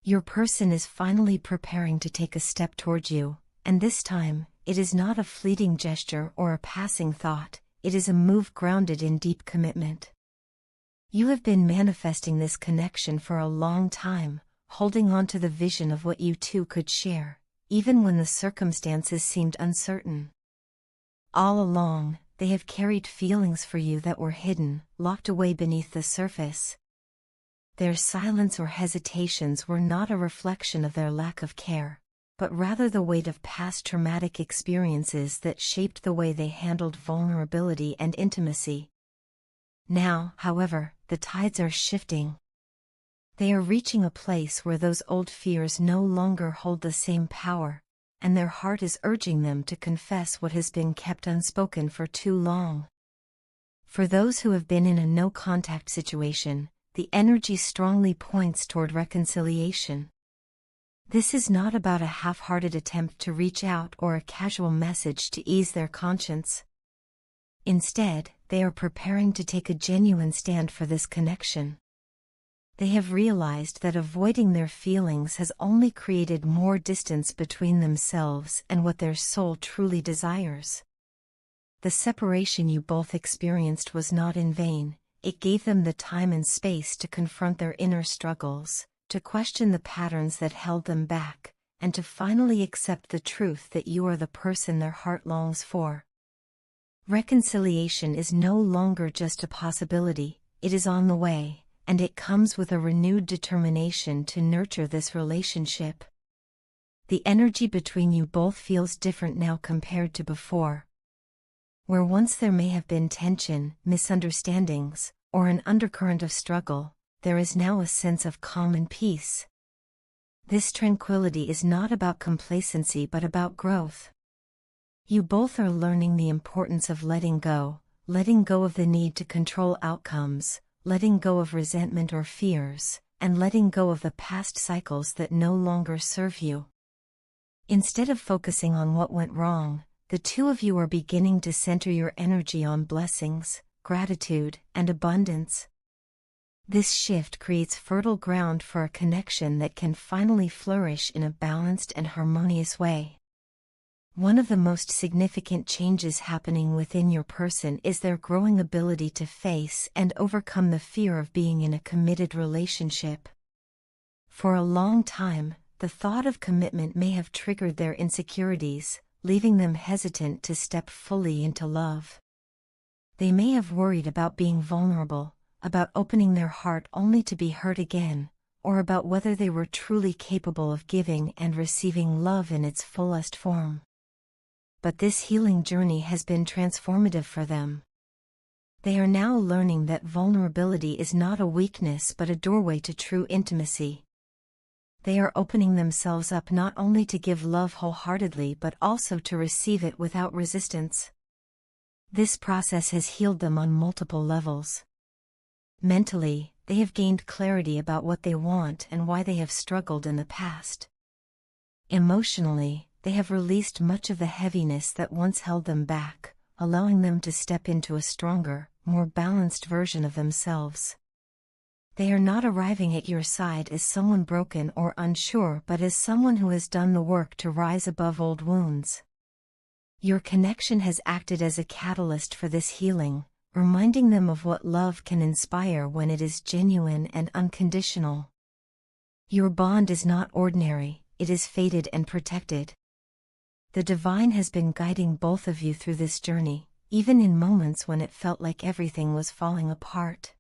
Your person is finally preparing to take a step towards you, and this time, it is not a fleeting gesture or a passing thought, it is a move grounded in deep commitment. You have been manifesting this connection for a long time, holding on to the vision of what you two could share, even when the circumstances seemed uncertain. All along, they have carried feelings for you that were hidden, locked away beneath the surface. Their silence or hesitations were not a reflection of their lack of care, but rather the weight of past traumatic experiences that shaped the way they handled vulnerability and intimacy. Now, however, the tides are shifting. They are reaching a place where those old fears no longer hold the same power, and their heart is urging them to confess what has been kept unspoken for too long. For those who have been in a no-contact situation, the energy strongly points toward reconciliation. This is not about a half-hearted attempt to reach out or a casual message to ease their conscience. Instead, they are preparing to take a genuine stand for this connection. They have realized that avoiding their feelings has only created more distance between themselves and what their soul truly desires. The separation you both experienced was not in vain. It gave them the time and space to confront their inner struggles, to question the patterns that held them back, and to finally accept the truth that you are the person their heart longs for. Reconciliation is no longer just a possibility, it is on the way, and it comes with a renewed determination to nurture this relationship. The energy between you both feels different now compared to before. Where once there may have been tension, misunderstandings, or an undercurrent of struggle, there is now a sense of calm and peace. This tranquility is not about complacency but about growth. You both are learning the importance of letting go of the need to control outcomes, letting go of resentment or fears, and letting go of the past cycles that no longer serve you. Instead of focusing on what went wrong, the two of you are beginning to center your energy on blessings, gratitude, and abundance. This shift creates fertile ground for a connection that can finally flourish in a balanced and harmonious way. One of the most significant changes happening within your person is their growing ability to face and overcome the fear of being in a committed relationship. For a long time, the thought of commitment may have triggered their insecurities, leaving them hesitant to step fully into love. They may have worried about being vulnerable, about opening their heart only to be hurt again, or about whether they were truly capable of giving and receiving love in its fullest form. But this healing journey has been transformative for them. They are now learning that vulnerability is not a weakness but a doorway to true intimacy. They are opening themselves up not only to give love wholeheartedly but also to receive it without resistance. This process has healed them on multiple levels. Mentally, they have gained clarity about what they want and why they have struggled in the past. Emotionally, they have released much of the heaviness that once held them back, allowing them to step into a stronger, more balanced version of themselves. They are not arriving at your side as someone broken or unsure but as someone who has done the work to rise above old wounds. Your connection has acted as a catalyst for this healing, reminding them of what love can inspire when it is genuine and unconditional. Your bond is not ordinary, it is fated and protected. The divine has been guiding both of you through this journey, even in moments when it felt like everything was falling apart.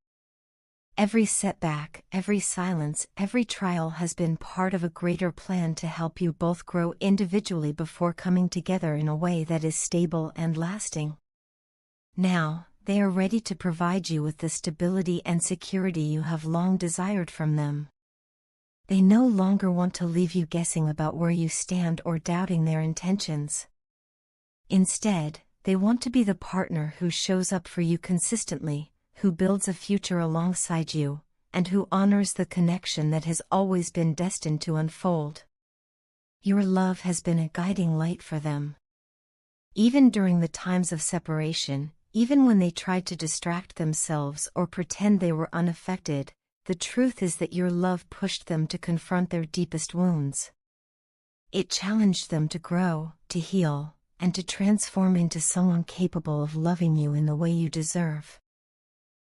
Every setback, every silence, every trial has been part of a greater plan to help you both grow individually before coming together in a way that is stable and lasting. Now, they are ready to provide you with the stability and security you have long desired from them. They no longer want to leave you guessing about where you stand or doubting their intentions. Instead, they want to be the partner who shows up for you consistently, who builds a future alongside you, and who honors the connection that has always been destined to unfold. Your love has been a guiding light for them. Even during the times of separation, even when they tried to distract themselves or pretend they were unaffected, the truth is that your love pushed them to confront their deepest wounds. It challenged them to grow, to heal, and to transform into someone capable of loving you in the way you deserve.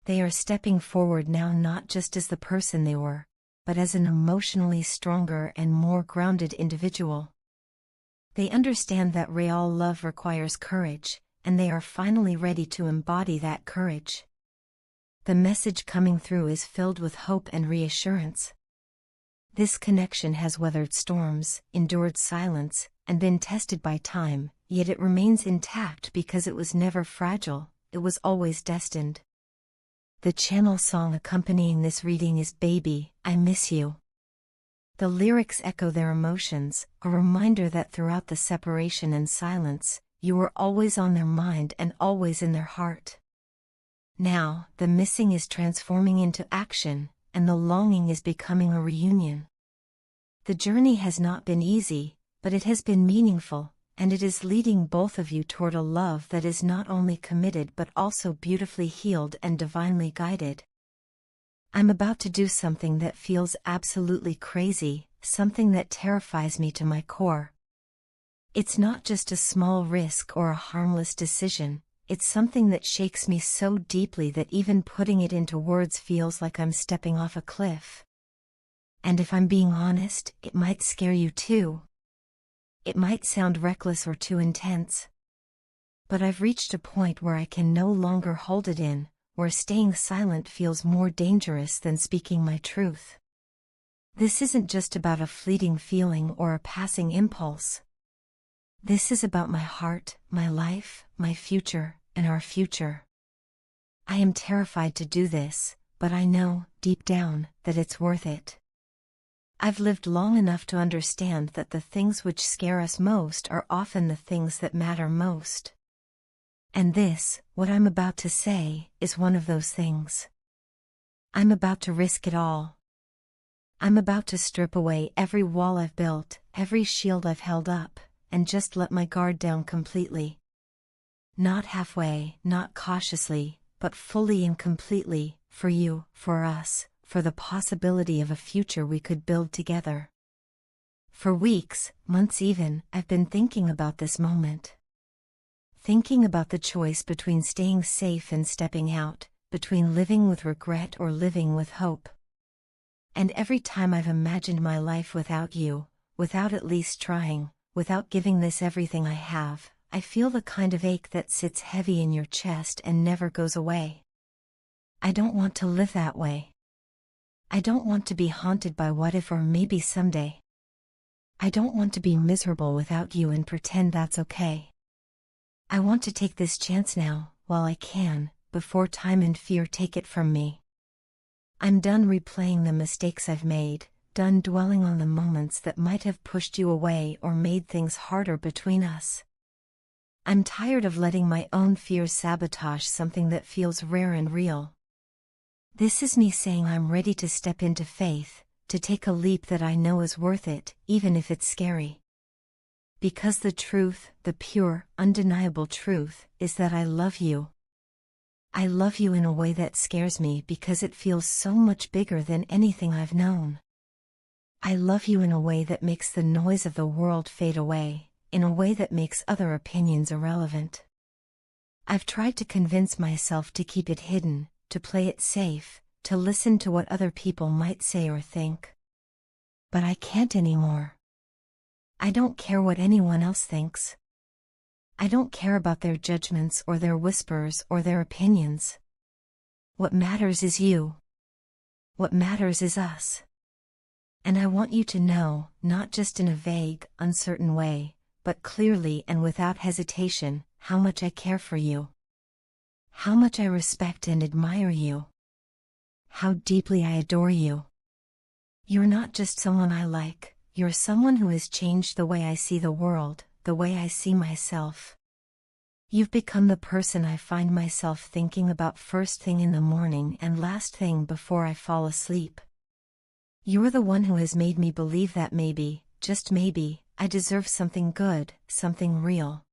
They are stepping forward now not just as the person they were, but as an emotionally stronger and more grounded individual. They understand that real love requires courage, and they are finally ready to embody that courage. The message coming through is filled with hope and reassurance. This connection has weathered storms, endured silence, and been tested by time, yet it remains intact because it was never fragile, it was always destined. The channel song accompanying this reading is Baby, I Miss You. The lyrics echo their emotions, a reminder that throughout the separation and silence, you were always on their mind and always in their heart. Now, the missing is transforming into action, and the longing is becoming a reunion. The journey has not been easy, but it has been meaningful, and it is leading both of you toward a love that is not only committed but also beautifully healed and divinely guided. I'm about to do something that feels absolutely crazy, something that terrifies me to my core. It's not just a small risk or a harmless decision, it's something that shakes me so deeply that even putting it into words feels like I'm stepping off a cliff. And if I'm being honest, it might scare you too. It might sound reckless or too intense. But I've reached a point where I can no longer hold it in, where staying silent feels more dangerous than speaking my truth. This isn't just about a fleeting feeling or a passing impulse. This is about my heart, my life, my future, and our future. I am terrified to do this, but I know, deep down, that it's worth it. I've lived long enough to understand that the things which scare us most are often the things that matter most. And this, what I'm about to say, is one of those things. I'm about to risk it all. I'm about to strip away every wall I've built, every shield I've held up, and just let my guard down completely. Not halfway, not cautiously, but fully and completely, for you, for us, for the possibility of a future we could build together. For weeks, months even, I've been thinking about this moment. Thinking about the choice between staying safe and stepping out, between living with regret or living with hope. And every time I've imagined my life without you, without at least trying, without giving this everything I have, I feel the kind of ache that sits heavy in your chest and never goes away. I don't want to live that way. I don't want to be haunted by what if or maybe someday. I don't want to be miserable without you and pretend that's okay. I want to take this chance now, while I can, before time and fear take it from me. I'm done replaying the mistakes I've made, done dwelling on the moments that might have pushed you away or made things harder between us. I'm tired of letting my own fears sabotage something that feels rare and real. This is me saying I'm ready to step into faith, to take a leap that I know is worth it, even if it's scary. Because the truth, the pure, undeniable truth, is that I love you. I love you in a way that scares me because it feels so much bigger than anything I've known. I love you in a way that makes the noise of the world fade away, in a way that makes other opinions irrelevant. I've tried to convince myself to keep it hidden, to play it safe, to listen to what other people might say or think. But I can't anymore. I don't care what anyone else thinks. I don't care about their judgments or their whispers or their opinions. What matters is you. What matters is us. And I want you to know, not just in a vague, uncertain way, but clearly and without hesitation, how much I care for you. How much I respect and admire you. How deeply I adore you. You're not just someone I like, you're someone who has changed the way I see the world, the way I see myself. You've become the person I find myself thinking about first thing in the morning and last thing before I fall asleep. You're the one who has made me believe that maybe, just maybe, I deserve something good, something real.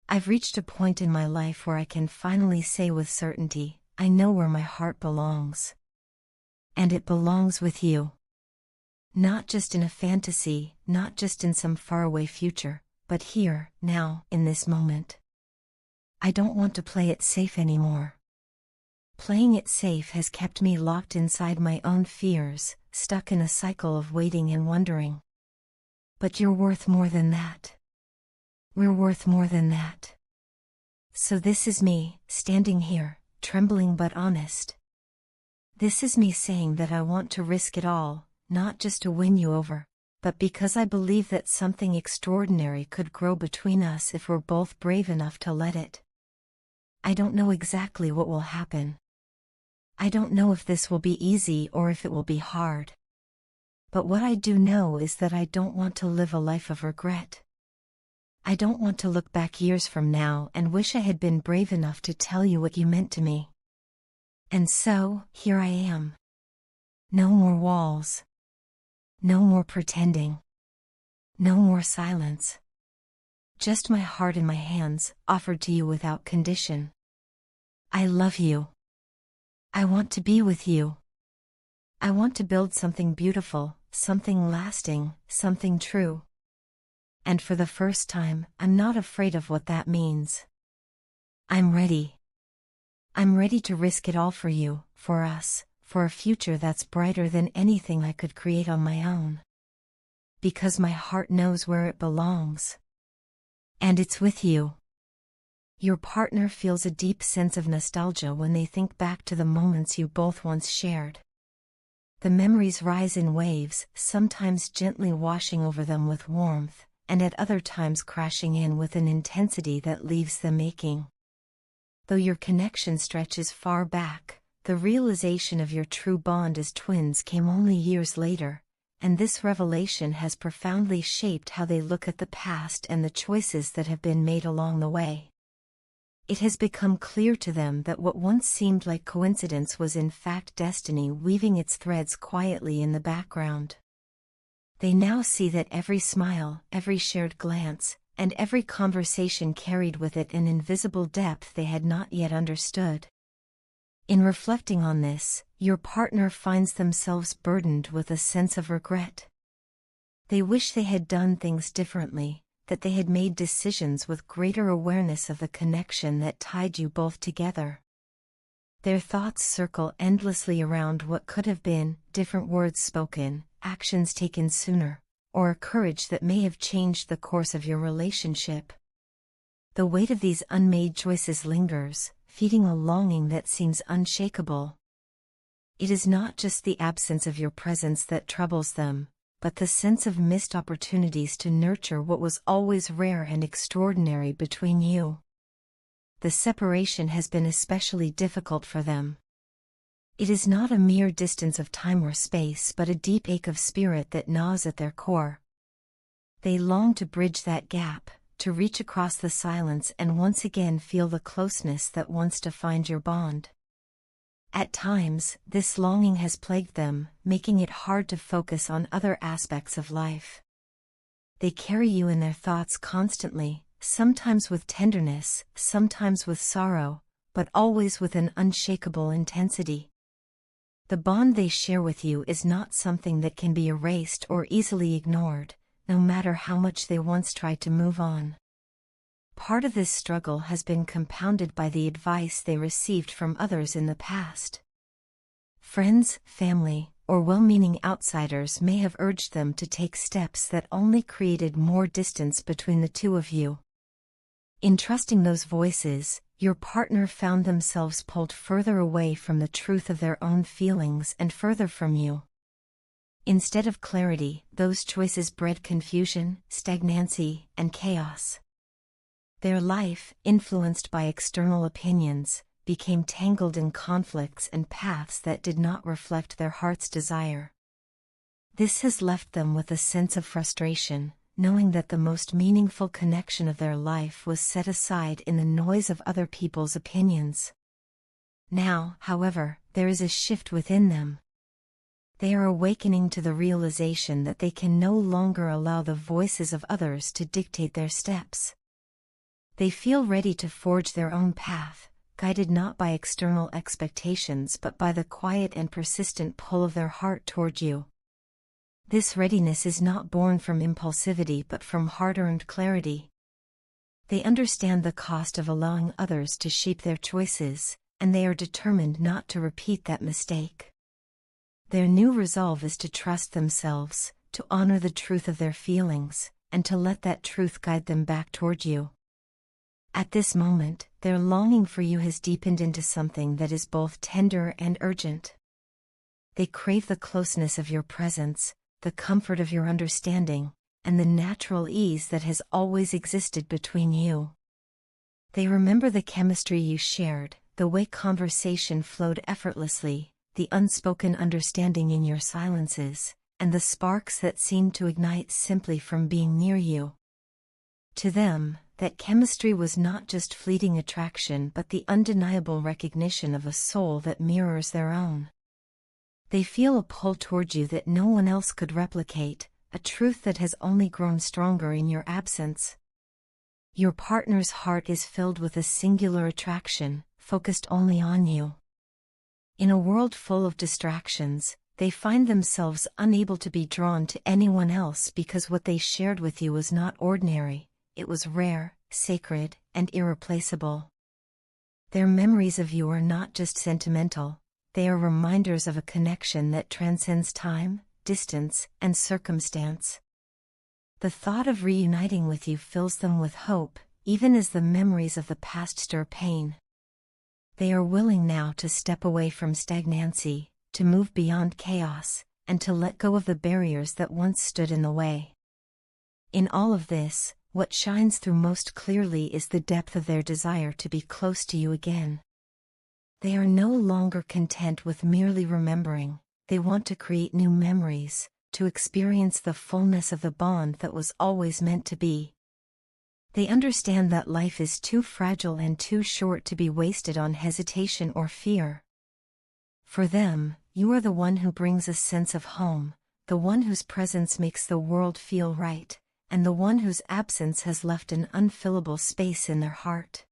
I've reached a point in my life where I can finally say with certainty, I know where my heart belongs. And it belongs with you. Not just in a fantasy, not just in some faraway future, but here, now, in this moment. I don't want to play it safe anymore. Playing it safe has kept me locked inside my own fears, stuck in a cycle of waiting and wondering. But you're worth more than that. We're worth more than that. So this is me, standing here, trembling but honest. This is me saying that I want to risk it all, not just to win you over, but because I believe that something extraordinary could grow between us if we're both brave enough to let it. I don't know exactly what will happen. I don't know if this will be easy or if it will be hard. But what I do know is that I don't want to live a life of regret. I don't want to look back years from now and wish I had been brave enough to tell you what you meant to me. And so, here I am. No more walls. No more pretending. No more silence. Just my heart in my hands, offered to you without condition. I love you. I want to be with you. I want to build something beautiful, something lasting, something true. And for the first time, I'm not afraid of what that means. I'm ready. I'm ready to risk it all for you, for us, for a future that's brighter than anything I could create on my own. Because my heart knows where it belongs. And it's with you. Your partner feels a deep sense of nostalgia when they think back to the moments you both once shared. The memories rise in waves, sometimes gently washing over them with warmth, and at other times crashing in with an intensity that leaves them aching. Though your connection stretches far back, the realization of your true bond as twins came only years later, and this revelation has profoundly shaped how they look at the past and the choices that have been made along the way. It has become clear to them that what once seemed like coincidence was in fact destiny weaving its threads quietly in the background. They now see that every smile, every shared glance, and every conversation carried with it an invisible depth they had not yet understood. In reflecting on this, your partner finds themselves burdened with a sense of regret. They wish they had done things differently, that they had made decisions with greater awareness of the connection that tied you both together. Their thoughts circle endlessly around what could have been, different words spoken, actions taken sooner, or a courage that may have changed the course of your relationship. The weight of these unmade choices lingers, feeding a longing that seems unshakable. It is not just the absence of your presence that troubles them, but the sense of missed opportunities to nurture what was always rare and extraordinary between you. The separation has been especially difficult for them. It is not a mere distance of time or space but a deep ache of spirit that gnaws at their core. They long to bridge that gap, to reach across the silence and once again feel the closeness that once defined your bond. At times, this longing has plagued them, making it hard to focus on other aspects of life. They carry you in their thoughts constantly, sometimes with tenderness, sometimes with sorrow, but always with an unshakable intensity. The bond they share with you is not something that can be erased or easily ignored, no matter how much they once tried to move on. Part of this struggle has been compounded by the advice they received from others in the past. Friends, family, or well-meaning outsiders may have urged them to take steps that only created more distance between the two of you. In trusting those voices, your partner found themselves pulled further away from the truth of their own feelings and further from you. Instead of clarity, those choices bred confusion, stagnancy, and chaos. Their life, influenced by external opinions, became tangled in conflicts and paths that did not reflect their heart's desire. This has left them with a sense of frustration, knowing that the most meaningful connection of their life was set aside in the noise of other people's opinions. Now, however, there is a shift within them. They are awakening to the realization that they can no longer allow the voices of others to dictate their steps. They feel ready to forge their own path, guided not by external expectations but by the quiet and persistent pull of their heart toward you. This readiness is not born from impulsivity but from hard-earned clarity. They understand the cost of allowing others to shape their choices, and they are determined not to repeat that mistake. Their new resolve is to trust themselves, to honor the truth of their feelings, and to let that truth guide them back toward you. At this moment, their longing for you has deepened into something that is both tender and urgent. They crave the closeness of your presence, the comfort of your understanding, and the natural ease that has always existed between you. They remember the chemistry you shared, the way conversation flowed effortlessly, the unspoken understanding in your silences, and the sparks that seemed to ignite simply from being near you. To them, that chemistry was not just fleeting attraction but the undeniable recognition of a soul that mirrors their own. They feel a pull toward you that no one else could replicate, a truth that has only grown stronger in your absence. Your partner's heart is filled with a singular attraction, focused only on you. In a world full of distractions, they find themselves unable to be drawn to anyone else because what they shared with you was not ordinary, it was rare, sacred, and irreplaceable. Their memories of you are not just sentimental, they are reminders of a connection that transcends time, distance, and circumstance. The thought of reuniting with you fills them with hope, even as the memories of the past stir pain. They are willing now to step away from stagnancy, to move beyond chaos, and to let go of the barriers that once stood in the way. In all of this, what shines through most clearly is the depth of their desire to be close to you again. They are no longer content with merely remembering, they want to create new memories, to experience the fullness of the bond that was always meant to be. They understand that life is too fragile and too short to be wasted on hesitation or fear. For them, you are the one who brings a sense of home, the one whose presence makes the world feel right, and the one whose absence has left an unfillable space in their heart.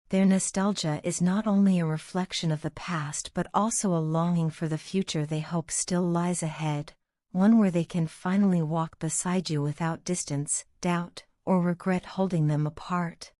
Their nostalgia is not only a reflection of the past but also a longing for the future they hope still lies ahead, one where they can finally walk beside you without distance, doubt, or regret holding them apart.